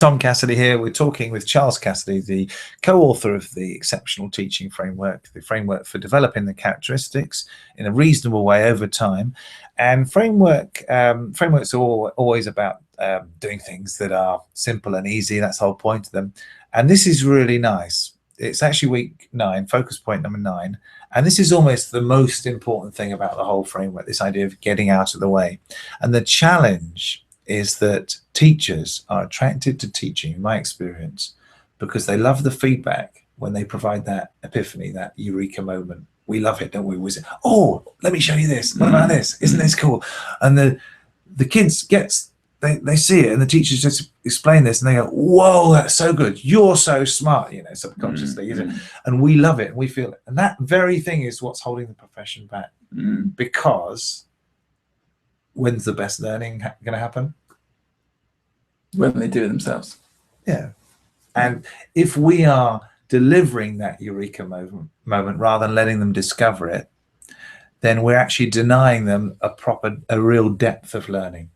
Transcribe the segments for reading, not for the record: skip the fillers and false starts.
Tom Cassidy here. We're talking with Charles Cassidy, the co-author of the Exceptional Teaching Framework, the framework for developing the characteristics in a reasonable way over time. And frameworks are always about doing things that are simple and easy. That's the whole point of them. And this is really nice. It's actually week 9, focus point number 9. And this is almost the most important thing about the whole framework, this idea of getting out of the way. And the challenge is that teachers are attracted to teaching, in my experience, because they love the feedback when they provide that epiphany, that eureka moment. We love it, don't we? We say, oh, let me show you this. What about this? Isn't this cool? And the kids they see it, and the teachers just explain this, and they go, whoa, that's so good. You're so smart, subconsciously, isn't it? And we love it, and we feel it. And that very thing is what's holding the profession back. Because when's the best learning going to happen? When they do it themselves. Yeah. And if we are delivering that eureka moment rather than letting them discover it, then we're actually denying them a real depth of learning.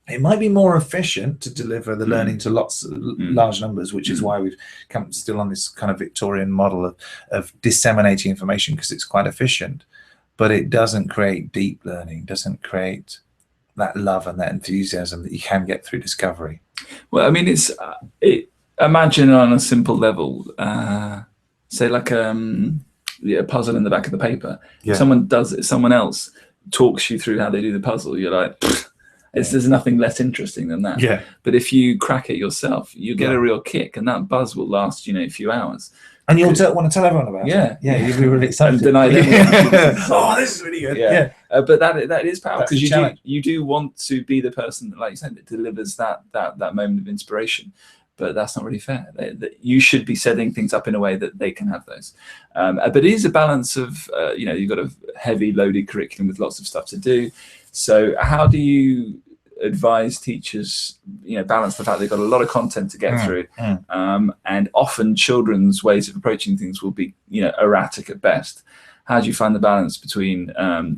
It might be more efficient to deliver the learning to large numbers, which is why we've come still on this kind of Victorian model of disseminating information, because it's quite efficient, but it doesn't create deep learning, doesn't create that love and that enthusiasm that you can get through discovery. Well, I mean, imagine on a simple level, say like a puzzle in the back of the paper. Yeah. Someone does it, someone else talks you through how they do the puzzle. You're like, there's nothing less interesting than that. Yeah. But if you crack it yourself, you get a real kick, and that buzz will last, a few hours. And you'll want to tell everyone about it. Yeah, you'll be really excited. And deny them. Oh, this is really good. Yeah. But that is powerful, because you do want to be the person, like you said, that delivers that moment of inspiration. But that's not really fair. You should be setting things up in a way that they can have those. But it is a balance of, you've got a heavy loaded curriculum with lots of stuff to do. So how do you advise teachers, balance the fact they've got a lot of content to get through, and often children's ways of approaching things will be, erratic at best. How do you find the balance between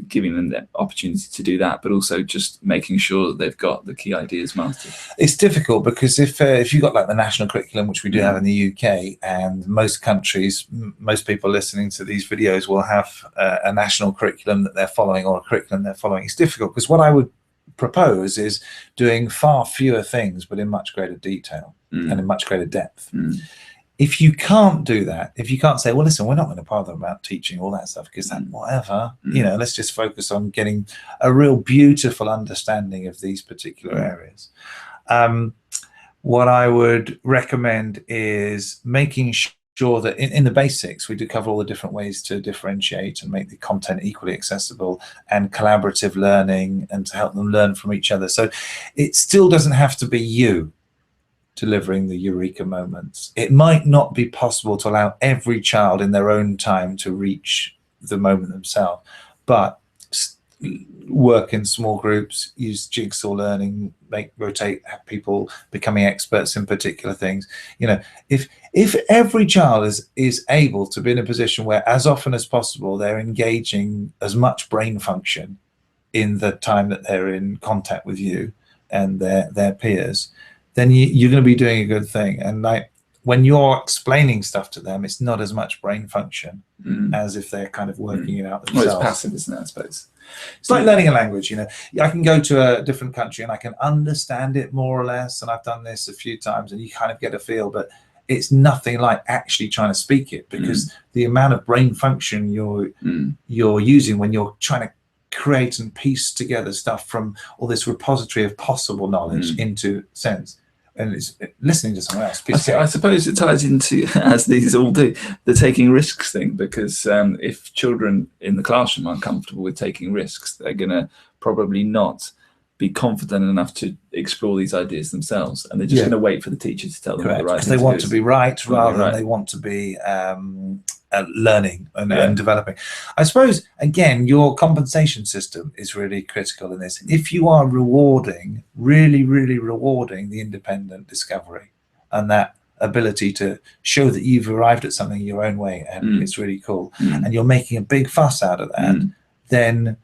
giving them the opportunity to do that, but also just making sure that they've got the key ideas mastered? It's difficult, because if you've got like the national curriculum, which we do have in the UK, and most countries, most people listening to these videos will have a national curriculum that they're following, or a curriculum they're following. It's difficult, because what I would propose is doing far fewer things, but in much greater detail and in much greater depth. If you can't do that, if you can't say, well, listen, we're not going to bother about teaching all that stuff, because that whatever, let's just focus on getting a real beautiful understanding of these particular areas. What I would recommend is making sure that in the basics, we do cover all the different ways to differentiate and make the content equally accessible, and collaborative learning, and to help them learn from each other. So it still doesn't have to be you delivering the eureka moments. It might not be possible to allow every child in their own time to reach the moment themselves, but work in small groups, use jigsaw learning, have people becoming experts in particular things. If every child is able to be in a position where, as often as possible, they're engaging as much brain function in the time that they're in contact with you and their peers, then you're going to be doing a good thing. And like, when you're explaining stuff to them, it's not as much brain function as if they're kind of working it out themselves. Well, it's passive, isn't it, I suppose? It's like learning a language. I can go to a different country and I can understand it more or less, and I've done this a few times, and you kind of get a feel, but it's nothing like actually trying to speak it, because the amount of brain function you're using when you're trying to create and piece together stuff from all this repository of possible knowledge into sense. And it's listening to someone else. I suppose it ties into, as these all do, the taking risks thing, because if children in the classroom aren't comfortable with taking risks, they're going to probably not be confident enough to explore these ideas themselves, and they're just going to wait for the teacher to tell them the right thing. Because they want to be right rather than they want to be learning and developing. I suppose, again, your compensation system is really critical in this. If you are really rewarding the independent discovery and that ability to show that you've arrived at something your own way, and it's really cool, and you're making a big fuss out of that, then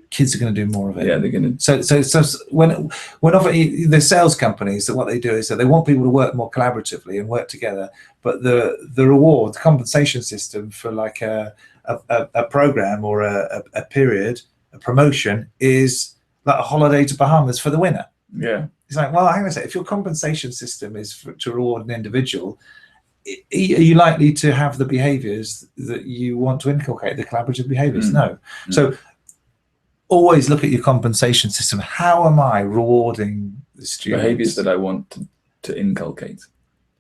kids are going to do more of it. Yeah, they're going So to. when often the sales companies, that what they do is that they want people to work more collaboratively and work together, but the reward, the compensation system for like a program or a period, a promotion, is like a holiday to Bahamas for the winner. Yeah. It's like, well, hang on a second. If your compensation system is to reward an individual, are you likely to have the behaviors that you want to inculcate, the collaborative behaviors? No. So always look at your compensation system. How am I rewarding the students? Behaviors that I want to inculcate.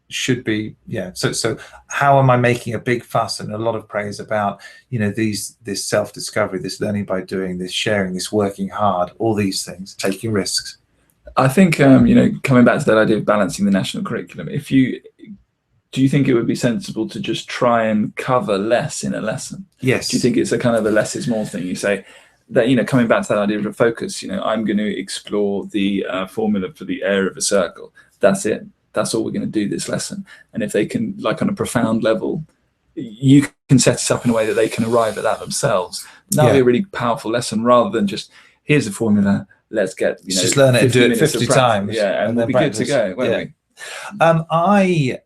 Should be, yeah. So how am I making a big fuss and a lot of praise about, this self-discovery, this learning by doing, this sharing, this working hard, all these things, taking risks? I think, coming back to that idea of balancing the national curriculum, do you think it would be sensible to just try and cover less in a lesson? Yes. Do you think it's a kind of a less is more thing? You say that, coming back to that idea of a focus, I'm going to explore the formula for the area of a circle. That's it. That's all we're going to do this lesson. And if they can, like on a profound level, you can set it up in a way that they can arrive at that themselves. That'll be a really powerful lesson, rather than just, here's a formula, let's get, just learn it and do it 50 times. Yeah, and we'll be good to go, won't we? I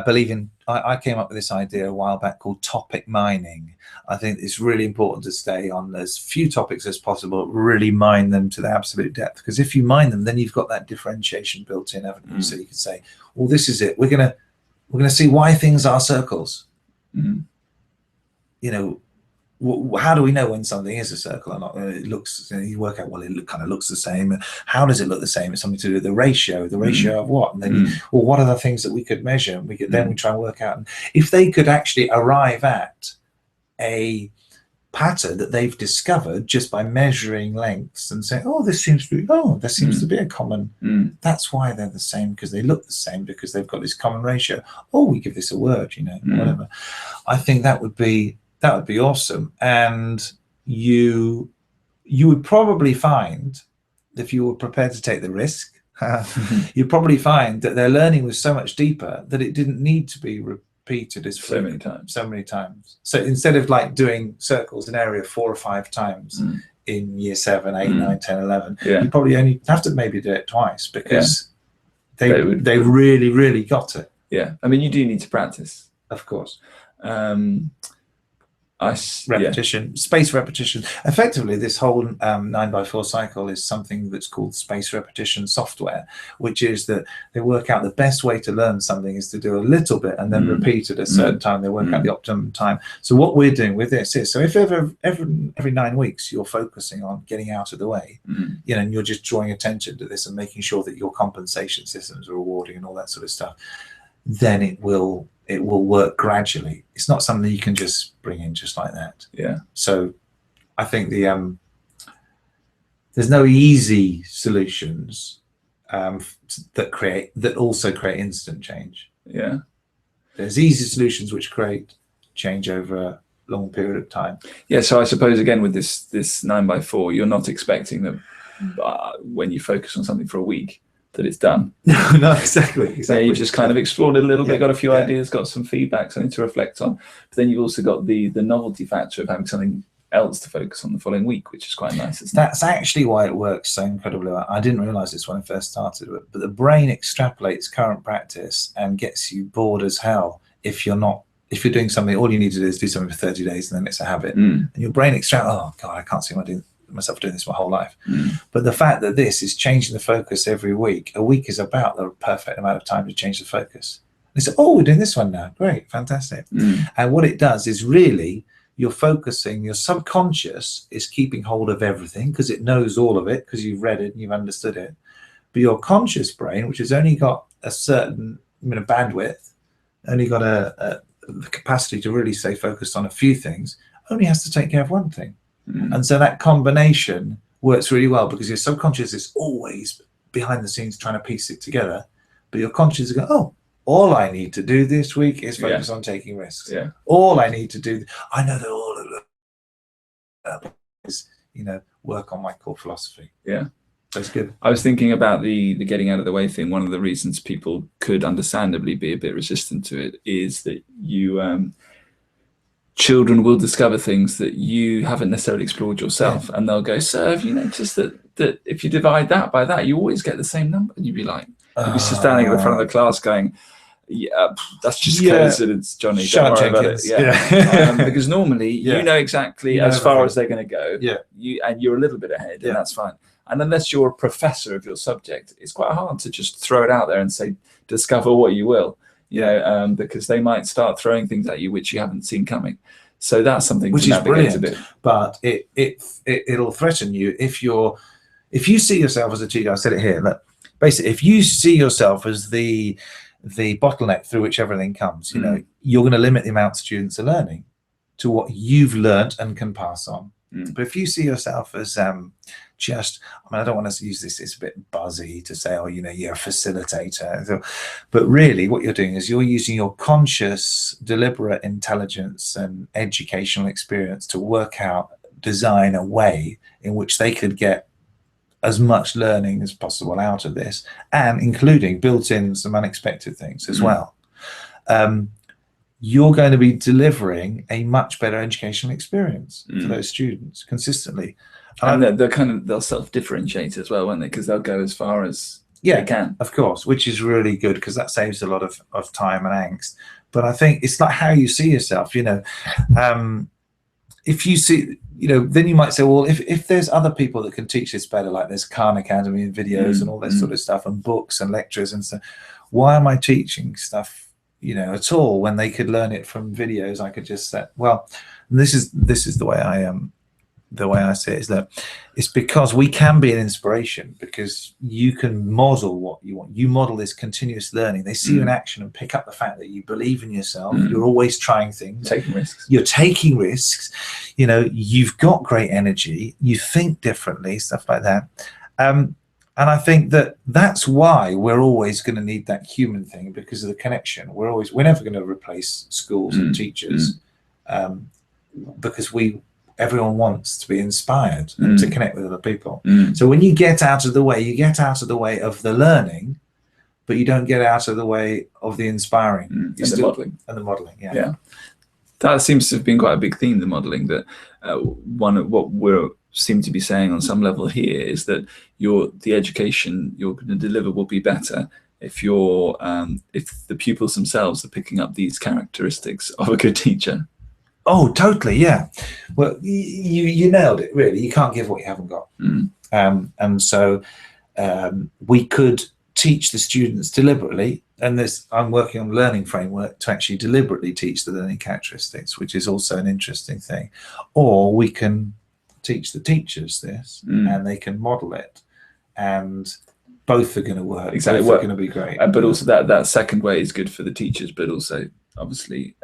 believe in, I came up with this idea a while back called topic mining. I think it's really important to stay on as few topics as possible, really mine them to the absolute depth, because if you mine them, then you've got that differentiation built in, haven't you? So you can say, well, this is it. We're gonna see why things are circles. How do we know when something is a circle or not? It looks, you work out, well, it kind of looks the same. How does it look the same? It's something to do with the ratio of what? And then, well, what are the things that we could measure? And then we try and work out. And if they could actually arrive at a pattern that they've discovered just by measuring lengths and saying, there seems to be a common, that's why they're the same, because they look the same, because they've got this common ratio. We give this a word, whatever. I think that would be awesome. And you would probably find, if you were prepared to take the risk, you'd probably find that their learning was so much deeper that it didn't need to be repeated as so many times. So instead of like doing circles in area 4 or 5 times in year 7, 8, 9, 10, 11, you probably only have to maybe do it twice, because they really, really got it. Yeah, I mean, you do need to practice, of course. Repetition, space repetition. Effectively, this whole 9x4 cycle is something that's called space repetition software, which is that they work out the best way to learn something is to do a little bit and then repeat at a certain time. They work out the optimum time. So what we're doing with this is, so if every 9 weeks you're focusing on getting out of the way, and you're just drawing attention to this and making sure that your compensation systems are rewarding and all that sort of stuff, then it will work gradually. It's not something you can just bring in just like that. Yeah. So I think there's no easy solutions that also create instant change. Yeah. There's easy solutions which create change over a long period of time. Yeah. So I suppose, again, with this 9x4, you're not expecting that when you focus on something for a week, that it's done. No, exactly. Yeah, you've just kind of explored it a little bit, got a few ideas, got some feedback, something to reflect on. But then you've also got the novelty factor of having something else to focus on the following week, which is quite nice. That's actually why it works so incredibly well. I didn't realize this when I first started, but the brain extrapolates current practice and gets you bored as hell if you're doing something. All you need to do is do something for 30 days and then it's a habit. And your brain extrapolates, oh God, I can't see myself doing this my whole life. But the fact that this is changing the focus every week, a week is about the perfect amount of time to change the focus. They say, we're doing this one now, great, fantastic. And what it does is really, you're focusing, your subconscious is keeping hold of everything because it knows all of it, because you've read it and you've understood it. But your conscious brain, which has only got a certain bandwidth, only got the capacity to really stay focused on a few things, only has to take care of one thing. And so that combination works really well, because your subconscious is always behind the scenes trying to piece it together, but your conscious is going, all I need to do this week is focus on taking risks. All I need to do, I know that all of it is, work on my core philosophy. That's good. I was thinking about the getting out of the way thing. One of the reasons people could understandably be a bit resistant to it is that children will discover things that you haven't necessarily explored yourself, and they'll go, "Sir, have you noticed that if you divide that by that, you always get the same number?" And you'd be like, you'd be standing at the front of the class going, "Yeah, that's just coincidence, Johnny. Don't worry about it." Because normally you know exactly as far as they're going to go. And you're a little bit ahead, and that's fine. And unless you're a professor of your subject, it's quite hard to just throw it out there and say, "Discover what you will." Because they might start throwing things at you which you haven't seen coming. So that's something which is brilliant. But it'll threaten you if you see yourself as a teacher. I said it here. Look, basically, if you see yourself as the bottleneck through which everything comes, you're going to limit the amount students are learning to what you've learned and can pass on. But if you see yourself as I don't want to use this, it's a bit buzzy to say, oh, you're a facilitator. But really what you're doing is you're using your conscious, deliberate intelligence and educational experience to work out, design a way in which they could get as much learning as possible out of this, and including built in some unexpected things as well. You're going to be delivering a much better educational experience for those students consistently. And they'll self-differentiate as well, won't they? Because they'll go as far as they can. Of course, which is really good because that saves a lot of time and angst. But I think it's like how you see yourself, if you see, then you might say, well, if there's other people that can teach this better, like there's Khan Academy and videos and all this sort of stuff and books and lectures and stuff, why am I teaching stuff, at all when they could learn it from videos? I could just say, well, this is the way I see it, is that it's because we can be an inspiration because you can model what you want. You model this continuous learning. They see you in action and pick up the fact that you believe in yourself. You're always trying things. Taking risks. You're taking risks. You've got great energy. You think differently, stuff like that. And I think that's why we're always going to need that human thing, because of the connection. We're never going to replace schools and teachers because everyone wants to be inspired and to connect with other people. So when you get out of the way, you get out of the way of the learning, but you don't get out of the way of the inspiring. And the modelling. Yeah. That seems to have been quite a big theme, the modelling, that one of what we're seem to be saying on some level here is that the education you're going to deliver will be better if the pupils themselves are picking up these characteristics of a good teacher. Oh, totally, yeah. Well, you nailed it, really. You can't give what you haven't got. And so we could teach the students deliberately, and I'm working on a learning framework to actually deliberately teach the learning characteristics, which is also an interesting thing. Or we can teach the teachers this and they can model it, and both are going to work. Exactly. Both are going to be great. But also that second way is good for the teachers, but also obviously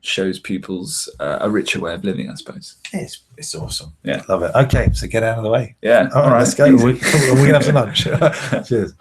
shows pupils a richer way of living, I suppose. It's awesome. Yeah, love it. Okay, so get out of the way. Yeah. All right, let's go. We're going to have some lunch. Cheers.